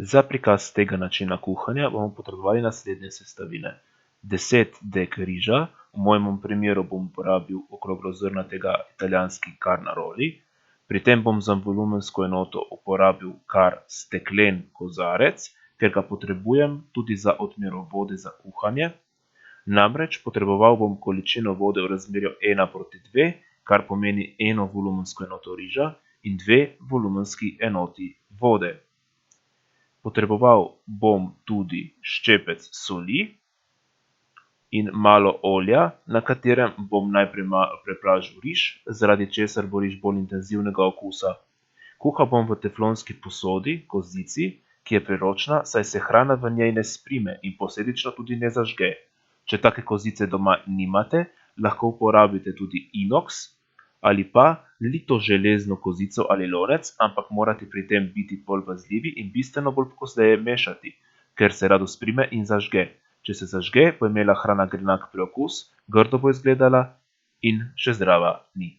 Za prikaz tega načina kuhanja bomo potrebovali naslednje sestavine. 10 dek riža, v mojem primeru bom uporabil okroglozrnatega italijanski carnaroli. Pri tem bom za volumensko enoto uporabil kar steklen kozarec, ker ga potrebujem tudi za odmero vode za kuhanje. Namreč potreboval bom količino vode v razmerju 1:2, kar pomeni 1 volumensko enoto riža in 2 volumenski enoti vode. Potreboval bom tudi ščepec soli in malo olja, na katerem bom najprej prepražil riž, zaradi česar bo riž bolj intenzivnega okusa. Kuhal bom v teflonski posodi, kozici, ki je priročna, saj se hrana v njej ne sprime in posledično tudi ne zažge. Če take kozice doma nimate, lahko uporabite tudi inoks ali pa lito železno kozico ali lonec, ampak morate pri tem biti bolj pazljivi in bistveno bolj pozneje mešati, ker se rado sprime in zažge. Če se zažge, bo imela hrana grenak priokus, grdo bo izgledala in še zdrava ni.